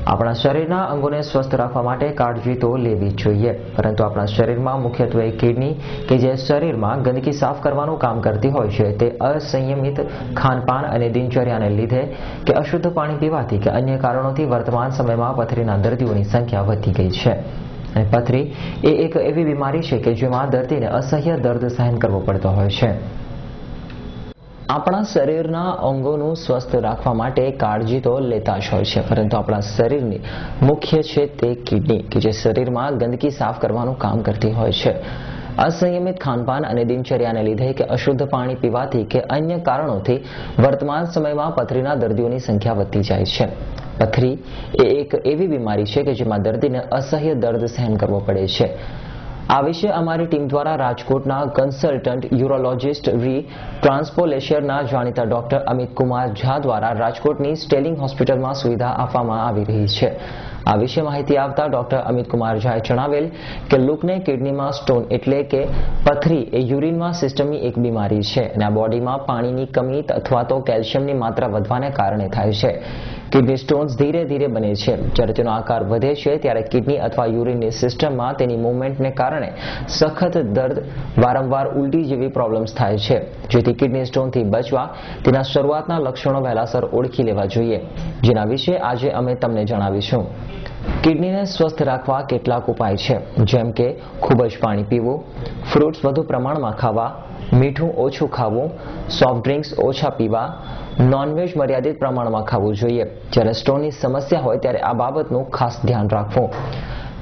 આપણા શરીરના અંગોને સ્વસ્થ રાખવા માટે કાળજી તો લેવી જ જોઈએ, પરંતુ આપણા શરીરમાં મુખ્યત્વે કિડની કે જે શરીરમાં ગંદકી સાફ કરવાનું કામ કરતી હોય છે, તે અસંયમિત ખાનપાન અને દિનચર્યાને લીધે કે અશુદ્ધ પાણી પીવાથી કે અન્ય કારણોથી વર્તમાન સમયમાં પથરીના દર્દીઓની સંખ્યા વધી ગઈ છે. અને પથરી એ એક એવી બીમારી છે કે જેમાં દર્દીને અસહ્ય દર્દ સહન કરવો પડતો હોય છે. આપણા શરીરના અંગોનું સ્વસ્થ રાખવા માટે કાળજી તો લેતા જ હોય છે, પરંતુ આપણા શરીરની મુખ્ય છે તે કિડની કે જે શરીરમાં ગંદકી સાફ કરવાનું કામ કરતી હોય છે. અસંયમિત ખાનપાન અને દિનચર્યાને લીધે કે અશુદ્ધ પાણી પીવાથી કે અન્ય કારણોથી વર્તમાન સમયમાં પથરીના દર્દીઓની સંખ્યા વધતી જાય છે. પથરી એ એક એવી બીમારી છે કે જેમાં દર્દીને અસહ્ય દર્દ સહન કરવો પડે છે. આ વિશે અમારી ટીમ દ્વારા રાજકોટના કન્સલ્ટન્ટ યુરોલોજિસ્ટ ટ્રાન્સપોલેશનના જાણીતા ડોક્ટર અમિત કુમાર ઝા દ્વારા રાજકોટની સ્ટેલિંગ હોસ્પિટલમાં સુવિધા આપવામાં આવી રહી છે. આ વિશે માહિતી આપતા ડોક્ટર અમિત કુમાર ઝાએ જણાવેલ કે લુકને કિડનીમાં સ્ટોન એટલે કે પથરી એ યુરિનમાં સિસ્ટમની એક બીમારી છે અને આ બોડીમાં પાણીની કમી અથવા તો કેલ્શિયમની માત્રા વધવાને કારણે થાય છે. કિડની સ્ટોન્સ ધીરે ધીરે બને છે. જ્યારે તેનો આકાર વધે છે ત્યારે કિડની અથવા યુરિનની સિસ્ટમમાં તેની મૂવમેન્ટને કારણે સખત દર્દ, વારંવાર ઉલટી જેવી પ્રોબ્લેમ્સ થાય છે. જેથી કિડની સ્ટોનથી બચવા તેના શરૂઆતના લક્ષણો વહેલાસર ઓળખી લેવા જોઈએ, જેના વિશે આજે અમે તમને જણાવીશું. કિડનીને સ્વસ્થ રાખવા કેટલાક ઉપાય છે, જેમ કે ખૂબ જ પાણી પીવું, ફ્રૂટ્સ વધુ પ્રમાણમાં ખાવા, મીઠું ઓછું ખાવું, સોફ્ટ ડ્રિંક્સ ઓછા પીવા, નોનવેજ મર્યાદિત પ્રમાણમાં ખાવું જોઈએ. જ્યારે સ્ટોનની સમસ્યા હોય ત્યારે આ બાબતનું ખાસ ધ્યાન રાખવું.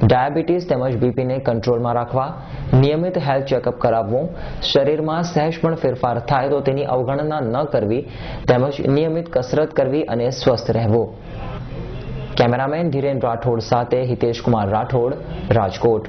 ડાયાબિટીસ તેમજ બીપીને કંટ્રોલમાં રાખવા, નિયમિત હેલ્થ ચેકઅપ કરાવવું, શરીરમાં સહેજ પણ ફેરફાર થાય તો તેની અવગણના ન કરવી, તેમજ નિયમિત કસરત કરવી અને સ્વસ્થ રહેવું. કેમેરામેન ધીરેન રાઠોડ સાથે હિતેશ કુમાર રાઠોડ, રાજકોટ.